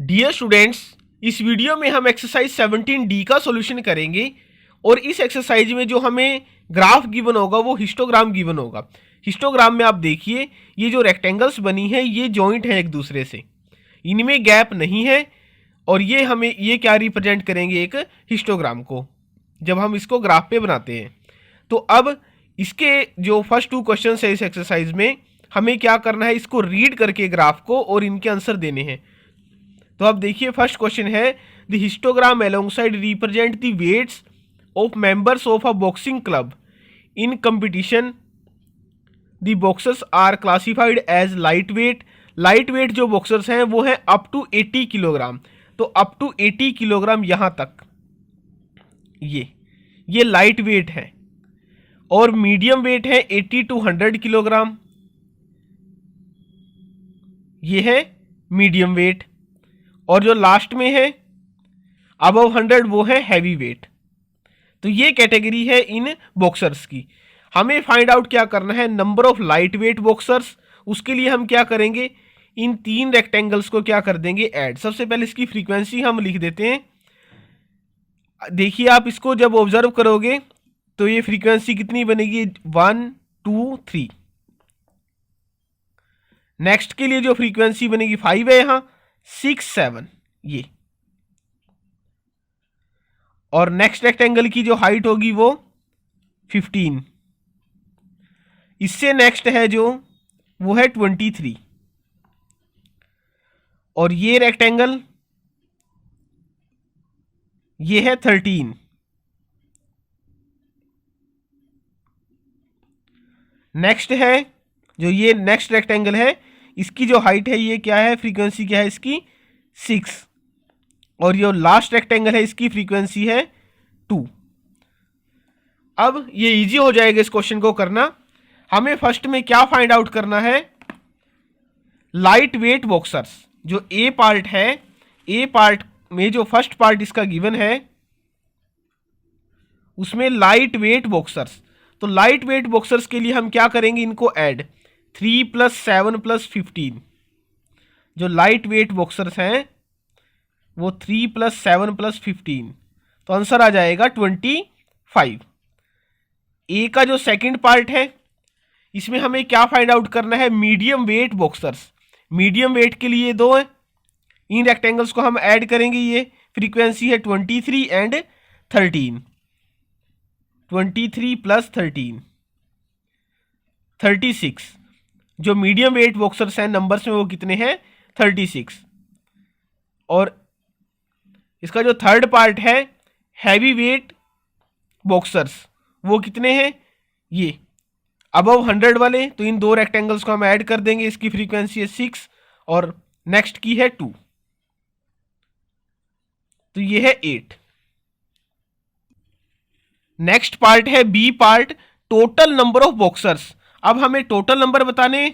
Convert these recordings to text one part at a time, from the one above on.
Dear students, इस video में हम एक्सरसाइज 17D का सॉल्यूशन करेंगे और इस एक्सरसाइज में जो हमें ग्राफ गिवन होगा वो हिस्टोग्राम गिवन होगा। हिस्टोग्राम में आप देखिए ये जो रेक्टेंगल्स बनी है ये जॉइंट है एक दूसरे से, इनमें गैप नहीं है और ये हमें ये क्या रिप्रेजेंट करेंगे एक हिस्टोग्राम को जब हम इसको ग्राफ पे बनाते हैं। तो अब इसके जो फर्स्ट 2 क्वेश्चन है इस एक्सरसाइज में हमें क्या करना है, इसको रीड करके ग्राफ को और इनके आंसर देने हैं। तो अब देखिए फर्स्ट क्वेश्चन है the histogram alongside represent the weights of members of a boxing club in competition. The boxers are classified as light weight. Light weight जो बॉक्सर्स हैं वो है अप टू 80 किलोग्राम। तो अप टू 80 किलोग्राम यहां तक ये light weight है और मीडियम वेट है 80 टू 100 किलोग्राम, ये है मीडियम वेट। और जो लास्ट में है अबव 100 वो है हैवी वेट। तो ये कैटेगरी है इन बॉक्सर्स की। हमें फाइंड आउट क्या करना है, number of light weight boxers. उसके लिए हम क्या करेंगे, इन 3 रेक्टेंगल्स को क्या कर देंगे ऐड। सबसे पहले इसकी फ्रीक्वेंसी हम लिख देते हैं। देखिए आप इसको जब ऑब्जर्व करोगे तो ये फ्रीक्वेंसी कितनी बनेगी 1 2 3। नेक्स्ट के लिए जो फ्रीक्वेंसी बनेगी 5 है यहां, 6 7 ये। और नेक्स्ट रेक्टेंगल की जो हाइट होगी वो 15। इससे नेक्स्ट है जो वो है 23। और ये रेक्टेंगल ये है 13। नेक्स्ट है जो ये नेक्स्ट रेक्टेंगल है, इसकी जो हाइट है ये क्या है, फ्रीक्वेंसी क्या है इसकी 6। और ये लास्ट रेक्टेंगल है इसकी फ्रीक्वेंसी है 2। अब ये इजी हो जाएगा इस क्वेश्चन को करना। हमें फर्स्ट में क्या फाइंड आउट करना है, लाइट वेट बॉक्सर्स। जो ए पार्ट है, ए पार्ट में जो फर्स्ट पार्ट इसका गिवन है उसमें लाइट वेट बॉक्सर्स। तो लाइट वेट बॉक्सर्स के लिए हम क्या करेंगे, इनको ऐड 3 + 7 + 15। जो लाइट वेट बॉक्सर्स हैं वो 3 + 7 + 15। तो आंसर आ जाएगा 25। ए का जो सेकंड पार्ट है इसमें हमें क्या फाइंड आउट करना है, medium wait boxers. Medium wait के लिए 2 है, इन रेक्टेंगल्स को हम ऐड करेंगे। ये फ्रीक्वेंसी है 23 एंड 13। 23 + 13 36। जो मीडियम वेट बॉक्सर्स हैं नंबर्स में वो कितने हैं 36। और इसका जो थर्ड पार्ट है हैवी वेट बॉक्सर्स वो कितने हैं, ये अबव 100 वाले। तो इन 2 रेक्टेंगल्स को हम ऐड कर देंगे, इसकी फ्रीक्वेंसी है 6 और नेक्स्ट की है 2। तो ये है 8। नेक्स्ट पार्ट है B part, total number of boxers. अब हमें टोटल नंबर बताने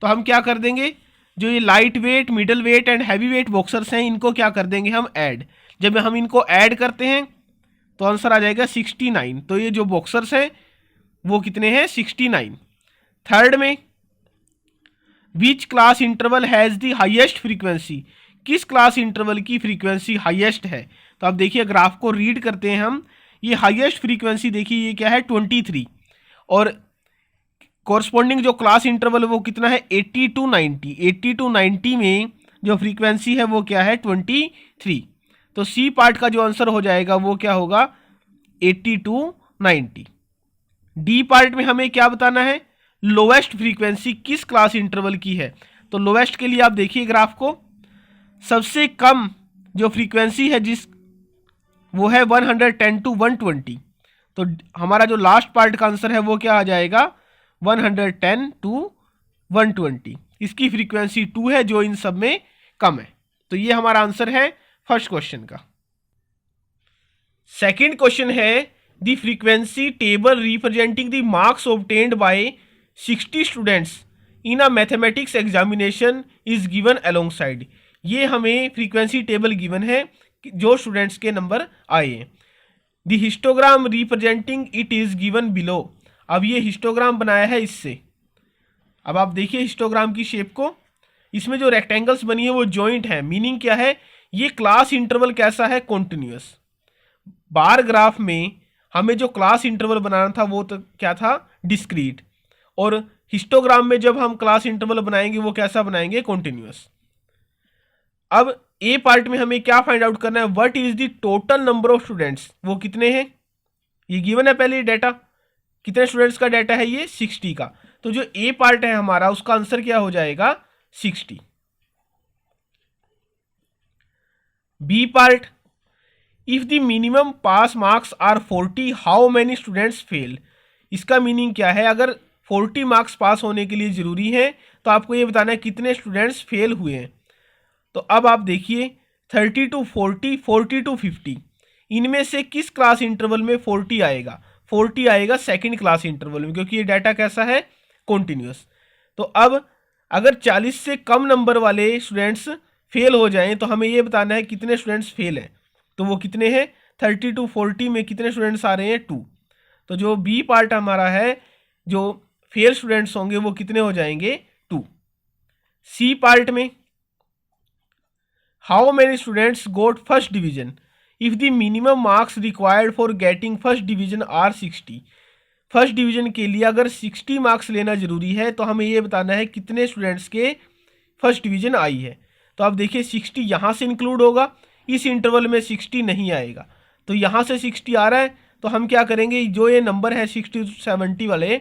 तो हम क्या कर देंगे, जो ये light weight, middle wait and heavy weight boxers हैं इनको क्या कर देंगे हम ऐड। जब हम इनको ऐड करते हैं तो आंसर आ जाएगा 69। तो ये जो बॉक्सर्स हैं वो कितने हैं 69। थर्ड में which class interval has the highest frequency. किस क्लास इंटरवल की फ्रीक्वेंसी हाईएस्ट है। तो अब देखिए ग्राफ को रीड करते हैं हम। ये हाईएस्ट फ्रीक्वेंसी देखिए ये क्या है 23। और कॉरस्पॉन्डिंग जो क्लास इंटरवल वो कितना है 80 टू 90। 80 टू 90 में जो फ्रीक्वेंसी है वो क्या है 23। तो सी पार्ट का जो आंसर हो जाएगा वो क्या होगा 80 टू 90। डी पार्ट में हमें क्या बताना है, लोवेस्ट फ्रीक्वेंसी किस क्लास इंटरवल की है। तो लोवेस्ट के लिए आप देखिए ग्राफ को, सबसे कम जो फ्रीक्वेंसी है जिस वो है 110 टू 120। तो हमारा जो लास्ट पार्ट का आंसर है वो क्या आ जाएगा 110 टू 120। इसकी फ्रीक्वेंसी 2 है जो इन सब में कम है। तो ये हमारा आंसर है फर्स्ट क्वेश्चन का। सेकंड क्वेश्चन है the frequency table representing the marks obtained by 60 students in a mathematics examination is given alongside. ये हमें फ्रीक्वेंसी टेबल गिवन है जो स्टूडेंट्स के नंबर आए हैं। The histogram representing it is given below. अब ये हिस्टोग्राम बनाया है इससे। अब आप देखिए हिस्टोग्राम की शेप को, इसमें जो रेक्टेंगल्स बनी है वो जॉइंट है, मीनिंग क्या है, ये क्लास इंटरवल कैसा है, कॉन्टिन्यूअस। बार ग्राफ में हमें जो क्लास इंटरवल बनाना था वो तो क्या था, डिस्क्रीट, और हिस्टोग्राम में जब हम क्लास इंटरवल बनाएंगे वो कैसा बनाएंगे, कॉन्टिन्यूअस। अब ए पार्ट में हमें क्या फाइंड आउट करना है, what is the total number of students, वो कितने हैं, ये गिवन है पहले डाटा, कितने स्टूडेंट्स का डाटा है ये 60 का। तो जो ए पार्ट है हमारा उसका आंसर क्या हो जाएगा 60। B part, if the minimum pass marks are 40 how many students fail. इसका मीनिंग क्या है, अगर 40 मार्क्स पास होने के लिए जरूरी है तो आपको ये बताना है कितने स्टूडेंट्स फेल हुए हैं। तो अब आप देखिए 30 to 40, 40 to 50, इनमें से किस क्लास इंटरवल में 40 आएगा, 40 आएगा सेकंड क्लास इंटरवल में, क्योंकि ये डाटा कैसा है, कॉन्टिन्यूअस। तो अब अगर 40 से कम नंबर वाले स्टूडेंट्स फेल हो जाएं तो हमें ये बताना है कितने स्टूडेंट्स फेल हैं, तो वो कितने हैं, 30 to 40 में कितने स्टूडेंट्स आ रहे हैं, 2। तो जो बी पार्ट हमारा है, जो फेल स्टूडेंट्स होंगे वो कितने हो जाएंगे, 2। सी पार्ट में, how many students got first division if the minimum marks required for getting first division are 60। First division के लिए अगर 60 मार्क्स लेना जरूरी है तो हमें ये बताना है कितने स्टूडेंट्स के फर्स्ट डिवीजन आई है। तो आप देखिए 60 यहाँ से इंक्लूड होगा, इस इंटरवल में 60 नहीं आएगा, तो यहाँ से 60 आ रहा है, तो हम क्या करेंगे, जो ये नंबर है 60 to 70 वाले,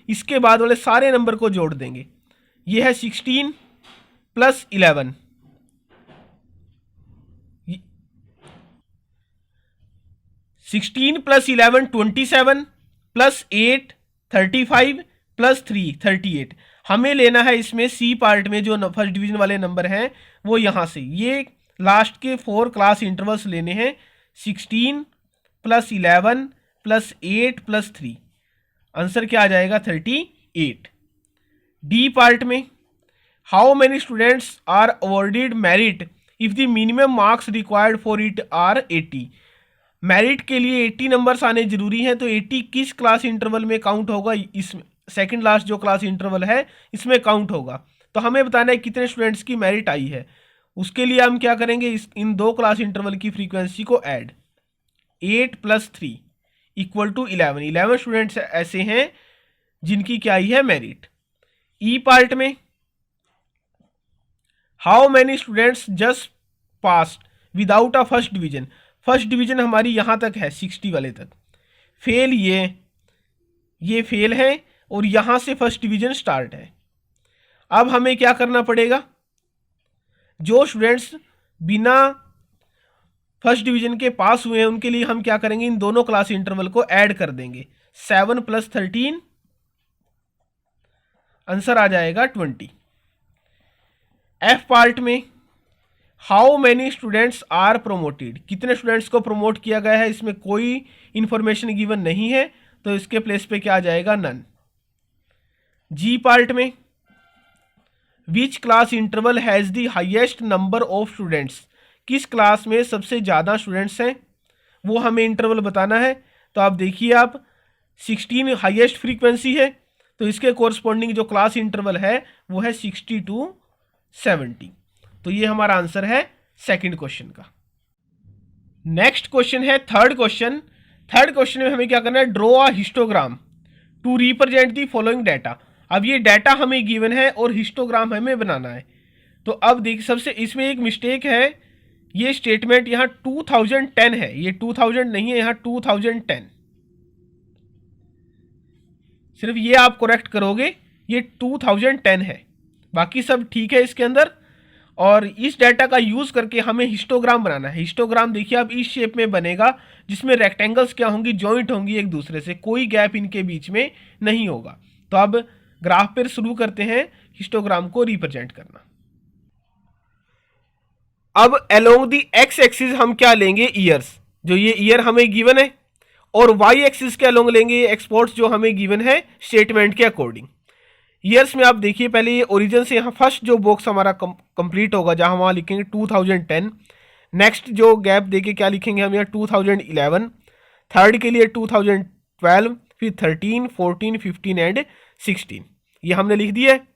इसके बाद वाले सारे नंबर को जोड़ देंगे। ये है 16 + 11, 16 + 11 27 + 8 35 + 3 38। हमें लेना है इसमें सी पार्ट में जो फर्स्ट डिवीजन वाले नंबर हैं वो यहाँ से, ये लास्ट के 4 क्लास इंटरवल्स लेने हैं, 16 + 11 + 8 + 3, आंसर क्या आ जाएगा 38। डी पार्ट में, how many students are awarded merit if the minimum marks required for it are 80। Merit के लिए 80 नंबर्स आने जरूरी हैं, तो 80 किस क्लास इंटरवल में काउंट होगा, इस सेकंड लास्ट जो क्लास इंटरवल है इसमें काउंट होगा। तो हमें बताना है कितने स्टूडेंट्स की मेरिट आई है, उसके लिए हम क्या करेंगे, इन 2 क्लास इंटरवल की फ्रीक्वेंसी को ऐड, 8 + 3 = 11। 11 स्टूडेंट्स ऐसे हैं जिनकी क्या आई है, मेरिट। ई पार्ट में, how many students just passed without a first division. First division हमारी यहाँ तक है 60 वाले तक, फेल ये फेल है, और यहाँ से फर्स्ट डिवीजन स्टार्ट है। अब हमें क्या करना पड़ेगा, जो स्टूडेंट्स बिना फर्स्ट डिवीजन के पास हुए हैं उनके लिए हम क्या करेंगे, इन दोनों क्लास इंटरवल को ऐड कर देंगे, 7 + 13, आंसर आ जाएगा 20। एफ पार्ट में, how many students are promoted, कितने स्टूडेंट्स को प्रमोट किया गया है, इसमें कोई इंफॉर्मेशन गिवन नहीं है, तो इसके प्लेस पे क्या आ जाएगा, नन। जी पार्ट में, which class interval has the highest number of students, किस क्लास में सबसे ज़्यादा स्टूडेंट्स हैं वो हमें इंटरवल बताना है। तो आप देखिए, आप 16 हाईएस्ट फ्रीक्वेंसी है, तो इसके कोरस्पॉन्डिंग जो क्लास इंटरवल है वो है 60 to 70। तो ये हमारा आंसर है सेकंड क्वेश्चन का। नेक्स्ट क्वेश्चन है थर्ड क्वेश्चन। थर्ड क्वेश्चन में हमें क्या करना है, draw a histogram to represent the following data. अब ये डाटा हमें गिवन है और हिस्टोग्राम हमें बनाना है। तो अब देख, सबसे इसमें एक मिस्टेक है, ये स्टेटमेंट यहाँ 2010 है, ये 2000 नहीं है, यहाँ 2010, सिर्फ ये आप करेक्ट करोगे, ये 2010 है, बाकी सब ठीक है इसके अंदर। और इस डाटा का यूज़ करके हमें हिस्टोग्राम बनाना है। हिस्टोग्राम देखिए अब इस शेप में बनेगा जिसमें रेक्टेंगल्स क्या होंगी, जॉइंट होंगी एक दूसरे से, कोई गैप इनके बीच में नहीं होगा। तो अब ग्राफ पर शुरू करते हैं हिस्टोग्राम को रिप्रेजेंट करना। अब अलोंग दी एक्स एक्सिस हम क्या लेंगे, ईयर्स, जो ये ईयर हमें गिवन है, और वाई एक्सिस के अलोंग लेंगे एक्सपोर्ट्स जो हमें गिवन है स्टेटमेंट के अकॉर्डिंग। ईयर्स में आप देखिए, पहले ये ओरिजिन से यहाँ फर्स्ट जो बॉक्स हमारा कंप्लीट होगा, जहाँ वहाँ लिखेंगे 2010। नेक्स्ट जो गैप देके क्या लिखेंगे हम, यहाँ 2011। थर्ड के लिए 2012, फिर 13, 14, 15 एंड 16, ये हमने लिख दिया है।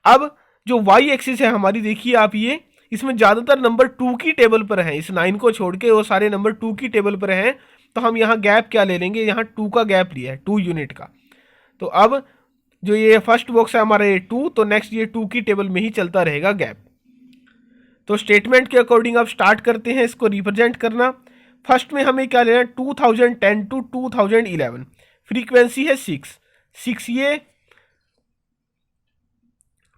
अब जो वाई एक्सिस है हमारी, देखिए आप ये, इसमें ज़्यादातर नंबर 2 की टेबल पर हैं, इस 9 को छोड़ के वो सारे नंबर 2 की टेबल पर हैं। तो हम यहाँ गैप क्या ले लेंगे, यहाँ 2 का गैप लिया है, 2 यूनिट का। तो अब जो ये फर्स्ट बॉक्स है हमारा ये 2, तो नेक्स्ट ये 2 की टेबल में ही चलता रहेगा गैप। तो स्टेटमेंट के अकॉर्डिंग अब स्टार्ट करते हैं इसको रिप्रेजेंट करना। फर्स्ट में हमें क्या लेना है, 2010 टू 2011, फ्रीक्वेंसी है 6 ये।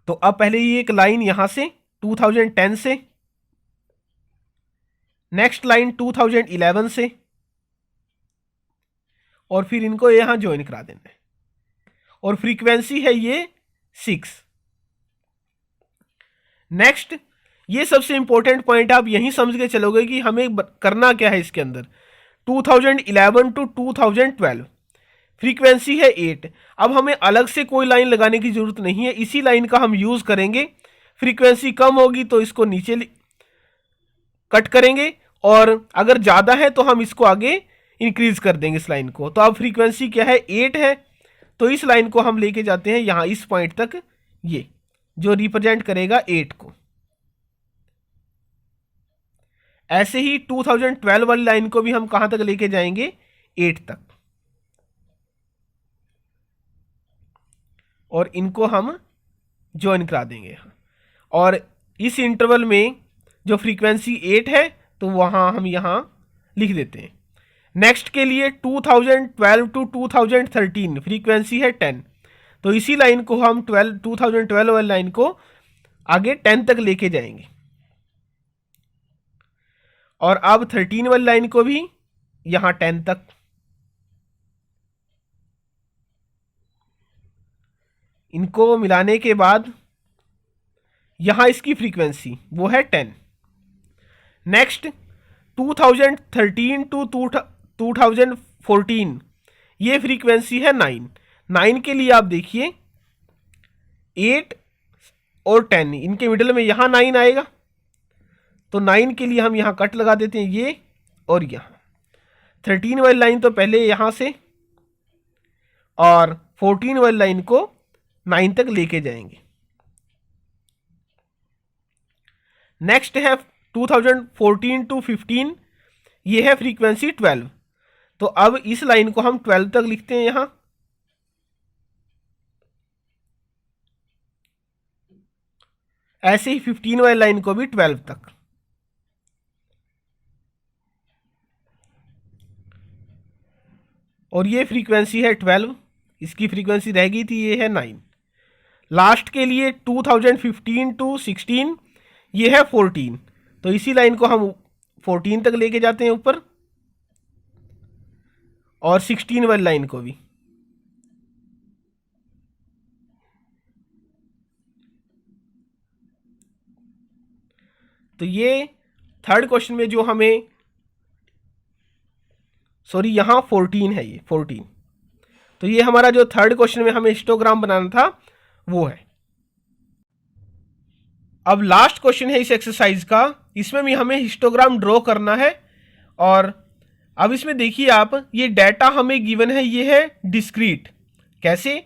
तो अब पहले ये एक लाइन यहां से 2010 से, नेक्स्ट लाइन 2011 से, और फिर इनको यहां ज्वाइन करा देना है, और फ्रीक्वेंसी है ये 6। नेक्स्ट, ये सबसे इंपॉर्टेंट पॉइंट, आप यहीं समझ के चलोगे कि हमें करना क्या है इसके अंदर। 2011 टू 2012 फ्रीक्वेंसी है 8। अब हमें अलग से कोई लाइन लगाने की जरूरत नहीं है, इसी लाइन का हम यूज करेंगे। फ्रीक्वेंसी कम होगी तो इसको नीचे कट करेंगे, और अगर ज़्यादा है तो हम इसको आगे इंक्रीज कर देंगे इस लाइन को। तो अब फ्रीक्वेंसी क्या है, 8 है, तो इस लाइन को हम लेके जाते हैं यहाँ इस पॉइंट तक, ये जो रिप्रेजेंट करेगा 8 को। ऐसे ही 2012 वाली लाइन को भी हम कहाँ तक लेके जाएंगे, 8 तक, और इनको हम ज्वाइन करा देंगे। और इस इंटरवल में जो फ्रीक्वेंसी 8 है तो वहाँ हम यहाँ लिख देते हैं। नेक्स्ट के लिए 2012 टू 2013 फ्रीक्वेंसी है 10, तो इसी लाइन को हम 2012 वाली लाइन को आगे 10 तक लेके जाएंगे। और अब 13 वाली लाइन को भी यहाँ 10 तक। इनको मिलाने के बाद यहाँ इसकी फ्रीक्वेंसी वो है 10। नेक्स्ट 2013 टू 2014 ये फ्रीक्वेंसी है 9 के लिए आप देखिए 8 और 10, इनके मिडल में यहाँ 9 आएगा, तो 9 के लिए हम यहाँ कट लगा देते हैं ये और यहाँ। 13 वाली लाइन तो पहले यहाँ से, और 14 वाली लाइन को 9 तक लेके जाएंगे। नेक्स्ट है 2014 टू 15, ये है फ्रीक्वेंसी 12, तो अब इस लाइन को हम 12 तक लिखते हैं यहाँ। ऐसे ही 15 वाली लाइन को भी 12 तक। और ये फ्रीक्वेंसी है 12, इसकी फ्रीक्वेंसी रह गई थी, ये है 9। लास्ट के लिए 2015 टू 16 ये है 14, तो इसी लाइन को हम 14 तक लेके जाते हैं ऊपर, और 16 वाली लाइन को भी। तो ये थर्ड क्वेश्चन में जो हमें, सॉरी यहाँ 14 है, ये 14, तो ये हमारा जो थर्ड क्वेश्चन में हमें हिस्टोग्राम बनाना था वो है। अब लास्ट क्वेश्चन है इस एक्सरसाइज का, इसमें भी हमें हिस्टोग्राम ड्रॉ करना है। और अब इसमें देखिए आप, ये डाटा हमें गिवन है, ये है डिस्क्रीट। कैसे,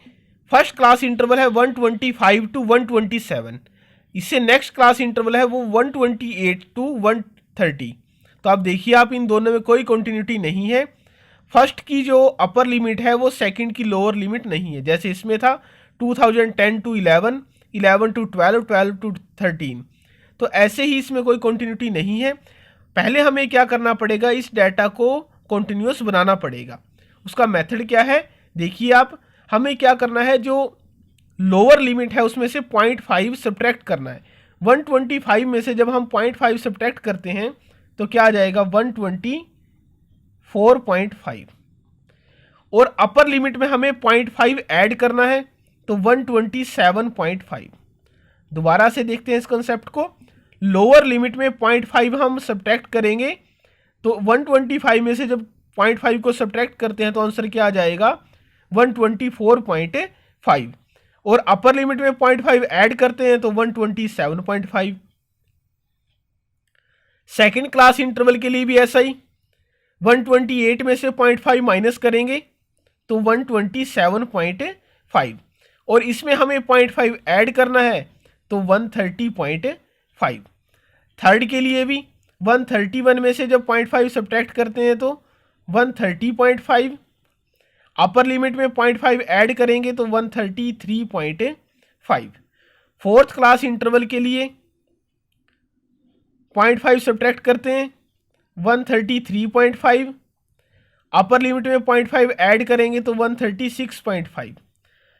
फर्स्ट क्लास इंटरवल है 125 टू 127, इससे नेक्स्ट क्लास इंटरवल है वो 128 टू 130। तो आप देखिए आप, इन दोनों में कोई कंटिन्यूटी नहीं है। फर्स्ट की जो अपर लिमिट है वो सेकंड की लोअर लिमिट नहीं है, जैसे इसमें था 2010 टू 11, 11 टू 12, 12 टू 13। तो ऐसे ही इसमें कोई कंटिन्यूटी नहीं है। पहले हमें क्या करना पड़ेगा, इस डाटा को कंटिन्यूअस बनाना पड़ेगा। उसका मेथड क्या है, देखिए आप, हमें क्या करना है, जो लोअर लिमिट है उसमें से 0.5 सब्ट्रैक्ट करना है। 125 में से जब हम 0.5 सब्ट्रैक्ट करते हैं तो क्या आ जाएगा, 124.5। और अपर लिमिट में हमें 0.5 ऐड करना है, तो 127.5। दोबारा से देखते हैं इस कंसेप्ट को। लोअर लिमिट में 0.5 हम सब्ट्रैक्ट करेंगे, तो 125 में से जब 0.5 को सब्ट्रैक्ट करते हैं तो आंसर क्या आ जाएगा, 124.5। और अपर लिमिट में 0.5 ऐड करते हैं तो 127.5। सेकेंड क्लास इंटरवल के लिए भी ऐसा ही, 128 में से 0.5 माइनस करेंगे तो 127.5, और इसमें हमें 0.5 ऐड करना है तो 130.5। थर्ड के लिए भी 131 में से जब 0.5 सब्ट्रैक्ट करते हैं तो 130.5, अपर लिमिट में 0.5 ऐड करेंगे तो 133.5। फोर्थ क्लास इंटरवल के लिए 0.5 सब्ट्रैक्ट करते हैं 133.5, अपर लिमिट में 0.5 ऐड करेंगे तो 136.5।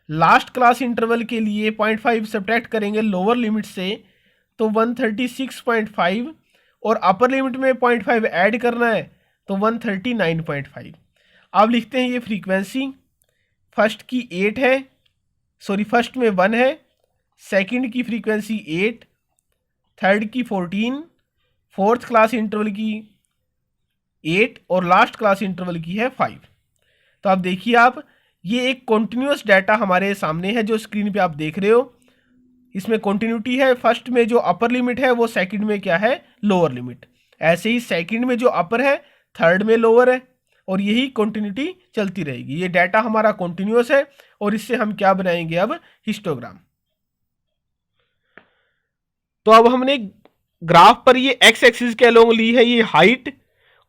लास्ट क्लास इंटरवल के लिए 0.5 सब्ट्रैक्ट करेंगे लोअर लिमिट से तो 136.5, और अपर लिमिट में 0.5 ऐड करना है तो 139.5। अब लिखते हैं ये फ्रीक्वेंसी फर्स्ट की 8 है, सॉरी फर्स्ट में 1 है, सेकंड की फ्रीक्वेंसी 8, थर्ड की 14, फोर्थ क्लास इंटरवल की 8 और लास्ट क्लास इंटरवल की है 5। तो आप देखिए, आप ये एक कॉन्टिन्यूस डाटा हमारे सामने है जो स्क्रीन पे आप देख रहे हो। इसमें कॉन्टिन्यूटी है, फर्स्ट में जो अपर लिमिट है वो सेकंड में क्या है, लोअर लिमिट। ऐसे ही सेकंड में जो अपर है थर्ड में लोअर है, और यही कॉन्टिन्यूटी चलती रहेगी। ये डाटा हमारा कॉन्टिन्यूस है और इससे हम क्या बनाएंगे अब, हिस्टोग्राम। तो अब हमने ग्राफ पर ये एक्स एक्सिस के अलोंग ली है ये हाइट,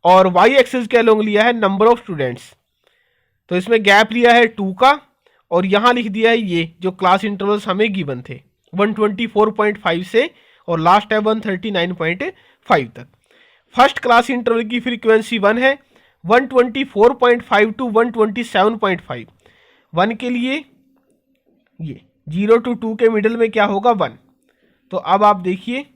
और वाई एक्सिस के अलोंग लिया है नंबर ऑफ स्टूडेंट्स। तो इसमें गैप लिया है 2 का, और यहां लिख दिया है ये जो क्लास इंटरवल्स हमें गिवन थे 124.5 से, और लास्ट है 139.5 तक। फर्स्ट क्लास इंटरवल की फ्रीक्वेंसी 1 है, 124.5 टू 127.5। 1 के लिए ये 0 to 2 के मिडिल में क्या होगा, 1। तो अब आप देखिए,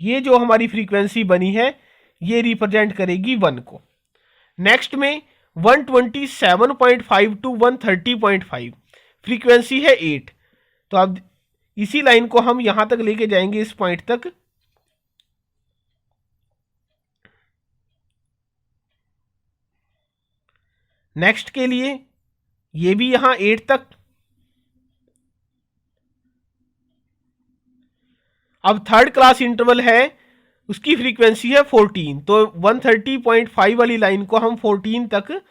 ये जो हमारी फ्रीक्वेंसी बनी है ये रिप्रेजेंट करेगी 1 को। नेक्स्ट में 127.5 टू 130.5 फ्रीक्वेंसी है 8। तो अब इसी लाइन को हम यहां तक लेके जाएंगे, इस पॉइंट तक। नेक्स्ट के लिए ये भी यहां 8 तक। अब थर्ड क्लास इंटरवल है, उसकी फ्रीक्वेंसी है 14, तो 130.5 वाली लाइन को हम 14 तक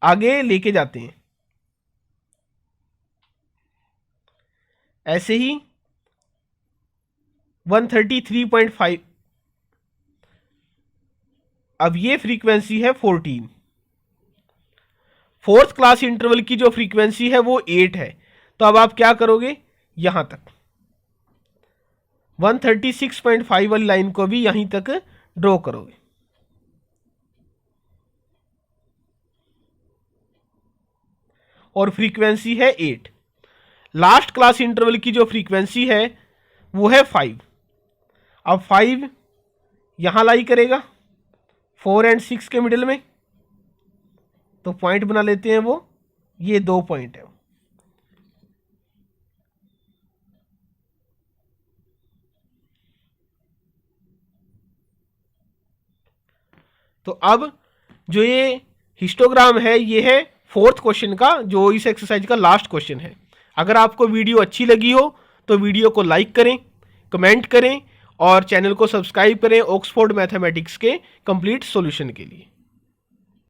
आगे लेके जाते हैं। ऐसे ही 133.5, अब ये फ्रीक्वेंसी है 14। फोर्थ क्लास इंटरवल की जो फ्रीक्वेंसी है वो 8 है, तो अब आप क्या करोगे, यहां तक 136.5 वाली लाइन को भी यहीं तक ड्रॉ करोगे। और फ्रीक्वेंसी है 8। लास्ट क्लास इंटरवल की जो फ्रीक्वेंसी है वो है 5। अब 5 यहां लाई करेगा 4 और 6 के मिडिल में, तो पॉइंट बना लेते हैं वो, ये 2 पॉइंट है। तो अब जो ये हिस्टोग्राम है ये है फोर्थ क्वेश्चन का, जो इस एक्सरसाइज का लास्ट क्वेश्चन है। अगर आपको वीडियो अच्छी लगी हो तो वीडियो को लाइक करें, कमेंट करें और चैनल को सब्सक्राइब करें ऑक्सफोर्ड मैथमेटिक्स के कंप्लीट सॉल्यूशन के लिए।